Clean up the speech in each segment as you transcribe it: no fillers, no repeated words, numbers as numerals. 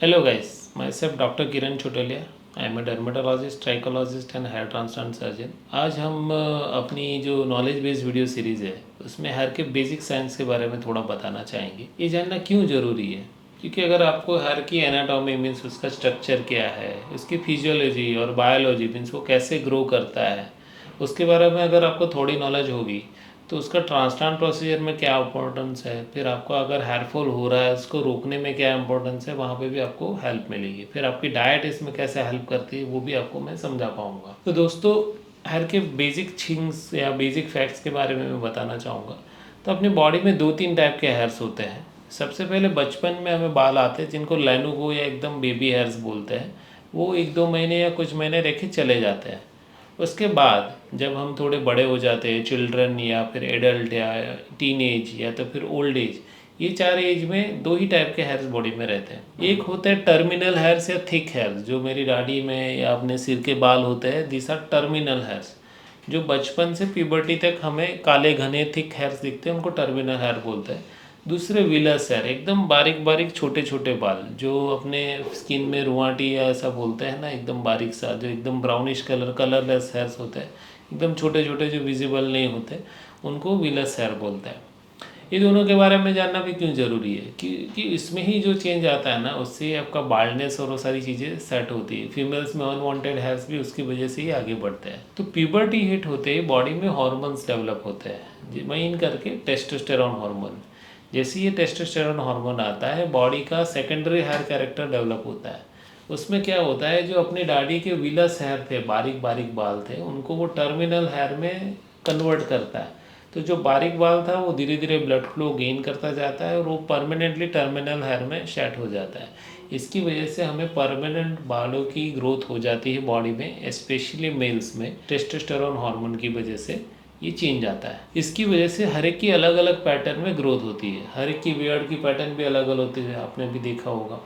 Hello guys, myself Dr. Kiran Chotalia. I am a dermatologist, trichologist and hair transplant surgeon. आज हम अपनी जो knowledge based video series है उसमें hair के बेसिक साइंस के बारे में थोड़ा बताना चाहेंगे। ये जानना क्यों ज़रूरी है, क्योंकि अगर आपको हेयर की एनाटॉमी मीन्स उसका स्ट्रक्चर क्या है, उसकी फिजियोलॉजी और बायोलॉजी मीन्स वो कैसे ग्रो करता है, उसके बारे में अगर आपको थोड़ी नॉलेज होगी तो उसका ट्रांसप्लांट प्रोसीजर में क्या इंपॉर्टेंस है, फिर आपको अगर हेयर फॉल हो रहा है उसको रोकने में क्या इंपॉर्टेंस है, वहाँ पे भी आपको हेल्प मिलेगी। फिर आपकी डाइट इसमें कैसे हेल्प करती है वो भी आपको मैं समझा पाऊँगा। तो दोस्तों, हेयर के बेसिक थिंग्स या बेसिक फैक्ट्स के बारे में मैं बताना चाहूँगा। तो अपनी बॉडी में 2-3 टाइप के हेयर्स होते हैं। सबसे पहले बचपन में हमें बाल आते हैं जिनको लैनुगो या एकदम बेबी हेयर्स बोलते हैं। वो 1-2 महीने या कुछ महीने रह के चले जाते हैं। उसके बाद जब हम थोड़े बड़े हो जाते हैं, चिल्ड्रन या फिर एडल्ट या टीन एज या तो फिर ओल्ड एज, ये 4 एज में 2 ही टाइप के हेयर्स बॉडी में रहते हैं। एक होते हैं टर्मिनल हेयर्स या थिक हेयर्स, जो मेरी दाढ़ी में या अपने सिर के बाल होते हैं। दिस आर टर्मिनल हेयर्स, जो बचपन से प्यूबर्टी तक हमें काले घने थिक हेयर्स दिखते हैं, उनको टर्मिनल हेयर बोलते हैं। दूसरे विलस हेयर, एकदम बारीक बारीक छोटे छोटे बाल, जो अपने स्किन में रुआटी या ऐसा बोलते हैं ना, एकदम बारीक सा, जो एकदम ब्राउनिश कलरलेस हेयर्स होते हैं, एकदम छोटे छोटे जो विजिबल नहीं होते, उनको विलस हेयर बोलते हैं। ये दोनों के बारे में जानना भी क्यों ज़रूरी है कि इसमें ही जो चेंज आता है ना, उससे आपका बाल्डनेस और वो सारी चीज़ें सेट होती है। फीमेल्स में अनवांटेड हेयर्स भी उसकी वजह से ही आगे बढ़ते हैं। तो प्यूबर्टी हिट होते ही बॉडी में हॉर्मोन्स डेवलप होते हैं, मेन करके टेस्टोस्टेरोन हार्मोन। जैसे ये टेस्टोस्टेरोन हार्मोन आता है, बॉडी का सेकेंडरी हेयर कैरेक्टर डेवलप होता है। उसमें क्या होता है, जो अपनी दाढ़ी के विलस हेयर थे, बारीक बारीक बाल थे, उनको वो टर्मिनल हेयर में कन्वर्ट करता है। तो जो बारीक बाल था वो धीरे धीरे ब्लड फ्लो गेन करता जाता है और वो परमानेंटली टर्मिनल हेयर में सेट हो जाता है। इसकी वजह से हमें परमानेंट बालों की ग्रोथ हो जाती है बॉडी में, स्पेशली मेल्स में टेस्टोस्टेरोन हार्मोन की वजह से ये चेंज आता है। इसकी वजह से हर एक की अलग अलग पैटर्न में ग्रोथ होती है। हर एक की बियर्ड की पैटर्न भी अलग अलग होती है, आपने भी देखा होगा।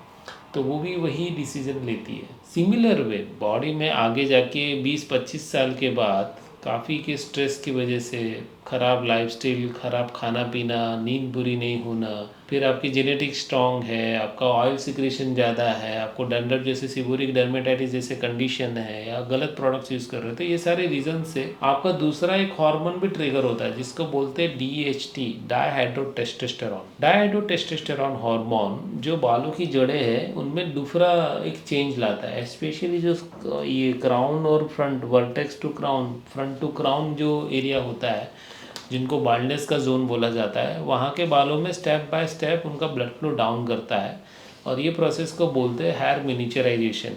तो वो भी वही डिसीजन लेती है। सिमिलर वे बॉडी में आगे जाके 20-25 साल के बाद काफ़ी के स्ट्रेस की वजह से, ख़राब लाइफस्टाइल, ख़राब खाना पीना, नींद पूरी नहीं होना, फिर आपकी जेनेटिक स्ट्रॉन्ग है, आपका ऑयल सिक्रेशन ज़्यादा है, आपको डैंड्रफ जैसे सीबोरिक डर्मेटाइटिस जैसे कंडीशन है, या गलत प्रोडक्ट्स यूज़ कर रहे हो, तो ये सारे रीज़न से आपका दूसरा एक हार्मोन भी ट्रिगर होता है जिसको बोलते हैं DHT, डायहाइड्रोटेस्टोस्टेरोन। डायहाइड्रोटेस्टोस्टेरोन हार्मोन जो बालों की जड़ें हैं उनमें दूसरा एक चेंज लाता है। स्पेशली जो ये क्राउन और front, vertex to crown, front to crown जो एरिया होता है, जिनको बाल्डनेस का जोन बोला जाता है, वहाँ के बालों में स्टेप बाय स्टेप उनका ब्लड फ्लो डाउन करता है। और ये प्रोसेस को बोलते हैं हेयर मिनिचराइजेशन।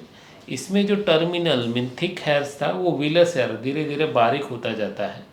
इसमें जो टर्मिनल मीन थिक हेयर्स था, वो विलस हेयर धीरे धीरे बारीक होता जाता है।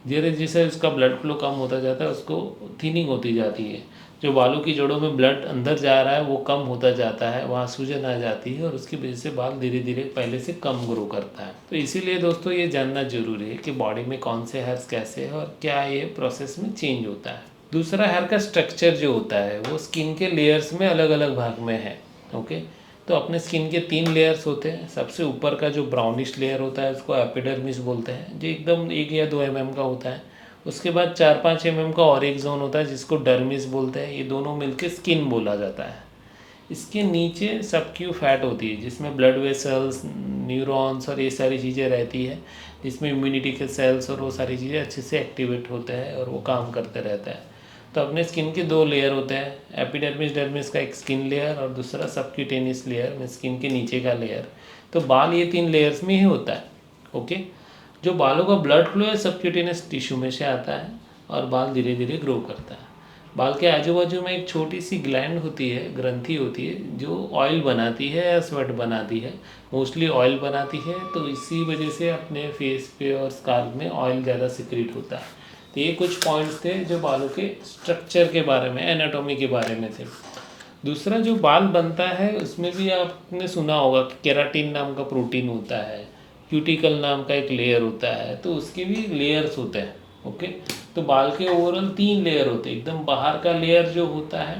धीरे जैसे उसका ब्लड फ्लो कम होता जाता है, उसको थिनिंग होती जाती है। जो बालों की जड़ों में ब्लड अंदर जा रहा है वो कम होता जाता है, वहाँ सूजन आ जाती है और उसकी वजह से बाल धीरे धीरे पहले से कम ग्रो करता है। तो इसीलिए दोस्तों ये जानना जरूरी है कि बॉडी में कौन से हेयर्स कैसे है और क्या ये प्रोसेस में चेंज होता है। दूसरा, हेयर का स्ट्रक्चर जो होता है वो स्किन के लेयर्स में अलग अलग भाग में है। ओके, तो अपने स्किन के 3 लेयर्स होते हैं। सबसे ऊपर का जो ब्राउनिश लेयर होता है उसको एपिडर्मिस बोलते हैं, जो एकदम 1 या 2 mm का होता है। उसके बाद 4-5 mm का और एक जोन होता है जिसको डर्मिस बोलते हैं। ये दोनों मिलके स्किन बोला जाता है। इसके नीचे सबक्यू फैट होती है जिसमें ब्लड वेसल्स, न्यूरॉन्स और ये सारी चीज़ें रहती है, जिसमें इम्यूनिटी के सेल्स और वो सारी चीज़ें अच्छे से एक्टिवेट होते हैं और वो काम करते रहते हैं। तो अपने स्किन के 2 लेयर होते हैं, एपिडर्मिस डर्मिस का एक स्किन लेयर और दूसरा सबक्यूटेनियस लेयर में स्किन के नीचे का लेयर। तो बाल ये 3 लेयर्स में ही होता है। ओके, जो बालों का ब्लड फ्लो है सबक्यूटेनियस टिश्यू में से आता है और बाल धीरे धीरे ग्रो करता है। बाल के आजू बाजू में एक छोटी सी ग्लैंड होती है, ग्रंथि होती है, जो ऑयल बनाती है या स्वेट बनाती है। मोस्टली ऑयल बनाती है, तो इसी वजह से अपने फेस पे और स्काल्प में ऑयल ज़्यादा सिक्रीट होता है। तो ये कुछ पॉइंट्स थे जो बालों के स्ट्रक्चर के बारे में, एनाटॉमी के बारे में थे। दूसरा, जो बाल बनता है उसमें भी आपने सुना होगा कि केराटिन नाम का प्रोटीन होता है, क्यूटिकल नाम का एक लेयर होता है, तो उसके भी लेयर्स होते हैं। ओके, तो बाल के ओवरऑल 3 लेयर होते हैं। एकदम बाहर का लेयर जो होता है,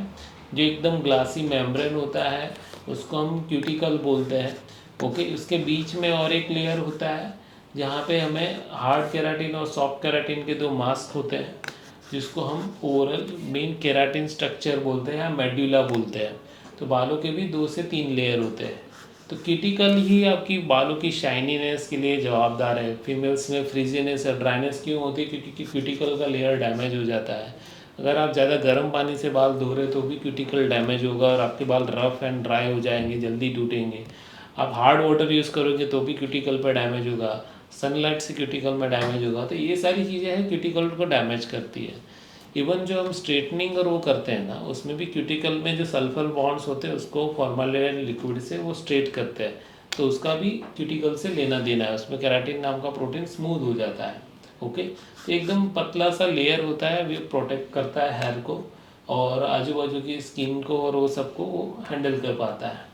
जो एकदम ग्लासी मेम्ब्रेन होता है, उसको हम क्यूटिकल बोलते हैं। ओके, उसके बीच में और एक लेयर होता है जहाँ पे हमें हार्ड केराटिन और सॉफ्ट केराटिन के 2 मास्क होते हैं, जिसको हम ओवरऑल मेन केराटिन स्ट्रक्चर बोलते हैं या मेड्यूला बोलते हैं। तो बालों के भी 2 से 3 लेयर होते हैं। तो क्यूटिकल ही आपकी बालों की शाइनीनेस के लिए जवाबदार है। फीमेल्स में फ्रीजीनेस और ड्राइनेस क्यों होती है? क्योंकि क्यूटिकल का लेयर डैमेज हो जाता है। अगर आप ज़्यादा गर्म पानी से बाल धो रहे तो भी क्यूटिकल डैमेज होगा और आपके बाल रफ एंड ड्राई हो जाएंगे, जल्दी टूटेंगे। आप हार्ड वाटर यूज़ करोगे तो भी क्यूटिकल पर डैमेज होगा, सनलाइट से क्यूटिकल में डैमेज होगा। तो ये सारी चीज़ें हैं क्यूटिकल को डैमेज करती है। इवन जो हम स्ट्रेटनिंग और वो करते हैं ना, उसमें भी क्यूटिकल में जो सल्फर बॉन्ड्स होते हैं उसको फॉर्मालिन लिक्विड से वो स्ट्रेट करते हैं, तो उसका भी क्यूटिकल से लेना देना है। उसमें केराटिन नाम का प्रोटीन स्मूथ हो जाता है। ओके, तो एकदम पतला सा लेयर होता है, वो प्रोटेक्ट करता है हेयर को और आजू बाजू की स्किन को और वो सबको वो हैंडल कर पाता है।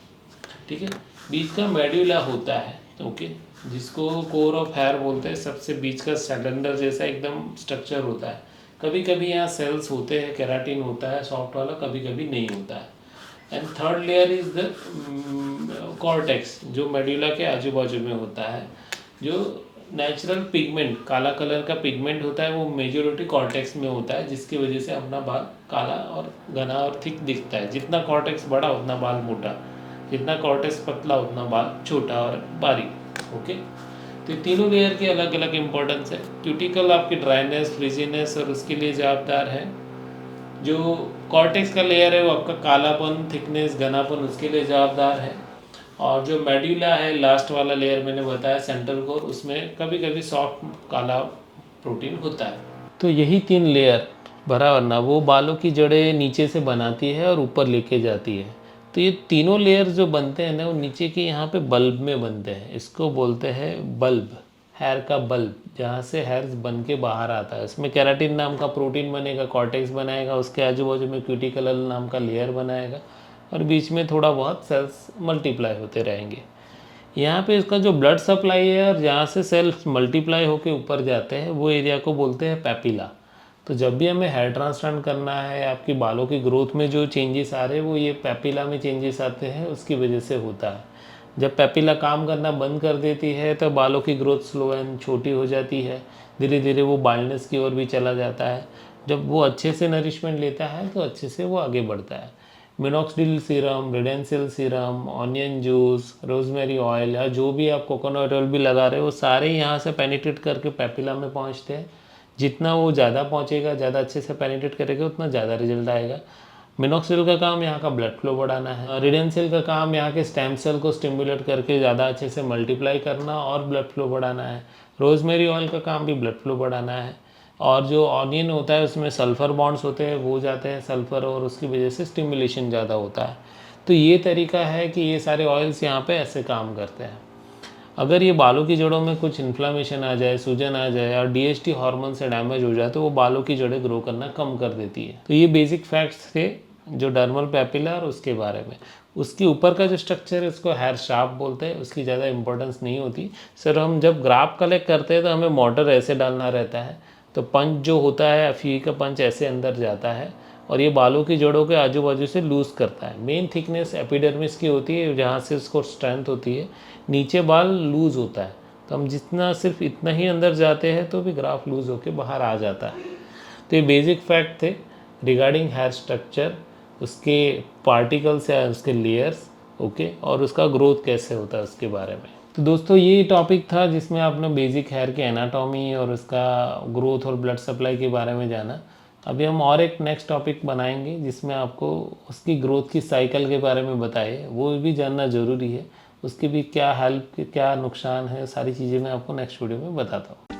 ठीक है, बीच का मेड्यूला होता है, ओके, जिसको कोर ऑफ हेयर बोलते हैं। सबसे बीच का सिलेंडर जैसा एकदम स्ट्रक्चर होता है। कभी कभी यहाँ सेल्स होते हैं, केराटिन होता है सॉफ्ट वाला, कभी कभी नहीं होता है। And third layer is the cortex, जो मेड्यूला के आजू बाजू में होता है। जो नेचुरल पिगमेंट, काला कलर का पिगमेंट होता है, वो मेजोरिटी कॉर्टेक्स में होता है, जिसकी वजह से अपना बाल काला और घना और थिक दिखता है। जितना कॉर्टेक्स बड़ा उतना बाल मोटा, जितना कॉर्टेक्स पतला उतना बाल छोटा और बारीक। ओके, तो तीनों लेयर की अलग अलग इंपॉर्टेंस है। क्यूटिकल आपकी ड्राइनेस, फ्रीजीनेस और उसके लिए जवाबदार है। जो कॉर्टेक्स का लेयर है वो आपका कालापन, थिकनेस, घनापन, उसके लिए जवाबदार है। और जो मेड्यूला है, लास्ट वाला लेयर मैंने बताया सेंट्रल कोर, उसमें कभी कभी सॉफ्ट काला प्रोटीन होता है। तो यही 3 लेयर बराबर ना, वो बालों की जड़ें नीचे से बनाती है और ऊपर लेके जाती है। तो ये तीनों लेयर जो बनते हैं ना, वो नीचे के यहाँ पे बल्ब में बनते हैं। इसको बोलते हैं बल्ब, हेयर का बल्ब, जहाँ से हेयर बन के बाहर आता है। इसमें केराटिन नाम का प्रोटीन बनेगा, कॉर्टेक्स बनाएगा, उसके आजू बाजू में क्यूटिकल नाम का लेयर बनाएगा और बीच में थोड़ा बहुत सेल्स मल्टीप्लाई होते रहेंगे। यहाँ पे इसका जो ब्लड सप्लाई है और जहाँ से सेल्स मल्टीप्लाई होकर ऊपर जाते हैं, वो एरिया को बोलते हैं पैपिला। तो जब भी हमें हेयर ट्रांसप्लांट करना है, आपकी बालों की ग्रोथ में जो चेंजेस आ रहे हैं वो ये पैपिला में चेंजेस आते हैं, उसकी वजह से होता है। जब पैपिला काम करना बंद कर देती है तो बालों की ग्रोथ स्लो एंड छोटी हो जाती है, धीरे धीरे वो बाल्डनेस की ओर भी चला जाता है। जब वो अच्छे से नरिशमेंट लेता है तो अच्छे से वो आगे बढ़ता है। Minoxidil serum, redensyl serum, onion juice, rosemary oil या जो भी आप कोकोनट ऑयल भी लगा रहे हो, वो सारे यहाँ से पेनिट्रेट करके पैपिला में पहुँचते हैं। जितना वो ज़्यादा पहुँचेगा, ज़्यादा अच्छे से पेनिट्रेट करेगा, उतना ज़्यादा रिजल्ट आएगा। मिनॉक्सिडिल का काम यहाँ का ब्लड फ्लो बढ़ाना है। रेडेंसिल का काम यहाँ के स्टेम सेल को स्टिमुलेट करके ज़्यादा अच्छे से मल्टीप्लाई करना और ब्लड फ्लो बढ़ाना है। रोजमेरी ऑयल का काम भी ब्लड फ्लो बढ़ाना है। और जो ऑनियन होता है उसमें सल्फ़र बॉन्ड्स होते हैं, वो जाते हैं सल्फ़र और उसकी वजह से स्टिमुलेशन ज़्यादा होता है। तो ये तरीका है कि ये सारे ऑयल्स यहाँ पे ऐसे काम करते हैं। अगर ये बालों की जड़ों में कुछ इन्फ्लामेशन आ जाए, सूजन आ जाए और डीएचटी हार्मोन से डैमेज हो जाए तो वो बालों की जड़ें ग्रो करना कम कर देती है। तो ये बेसिक फैक्ट्स थे जो डर्मल पैपिला और उसके बारे में। उसके ऊपर का जो स्ट्रक्चर है उसको हेयर शाफ्ट बोलते हैं, उसकी ज़्यादा इंपॉर्टेंस नहीं होती। सर हम जब ग्राफ कलेक्ट करते हैं तो हमें मोटर ऐसे डालना रहता है, तो पंच जो होता है, फी का पंच ऐसे अंदर जाता है और ये बालों की जड़ों के आजू बाजू से लूज़ करता है। मेन थिकनेस एपिडर्मिस की होती है, जहाँ से उसको स्ट्रेंथ होती है। नीचे बाल लूज़ होता है, तो हम जितना सिर्फ इतना ही अंदर जाते हैं तो भी ग्राफ लूज़ होकर बाहर आ जाता है। तो ये बेसिक फैक्ट थे रिगार्डिंग हेयर स्ट्रक्चर, उसके पार्टिकल्स या उसके लेयर्स, ओके, और उसका ग्रोथ कैसे होता है उसके बारे में। तो दोस्तों ये टॉपिक था जिसमें आपने बेसिक हेयर की एनाटॉमी और उसका ग्रोथ और ब्लड सप्लाई के बारे में जाना। अभी हम और एक नेक्स्ट टॉपिक बनाएंगे जिसमें आपको उसकी ग्रोथ की साइकिल के बारे में बताइए, वो भी जानना ज़रूरी है। उसकी भी क्या हेल्प, क्या नुकसान है, सारी चीज़ें मैं आपको नेक्स्ट वीडियो में बताता हूँ।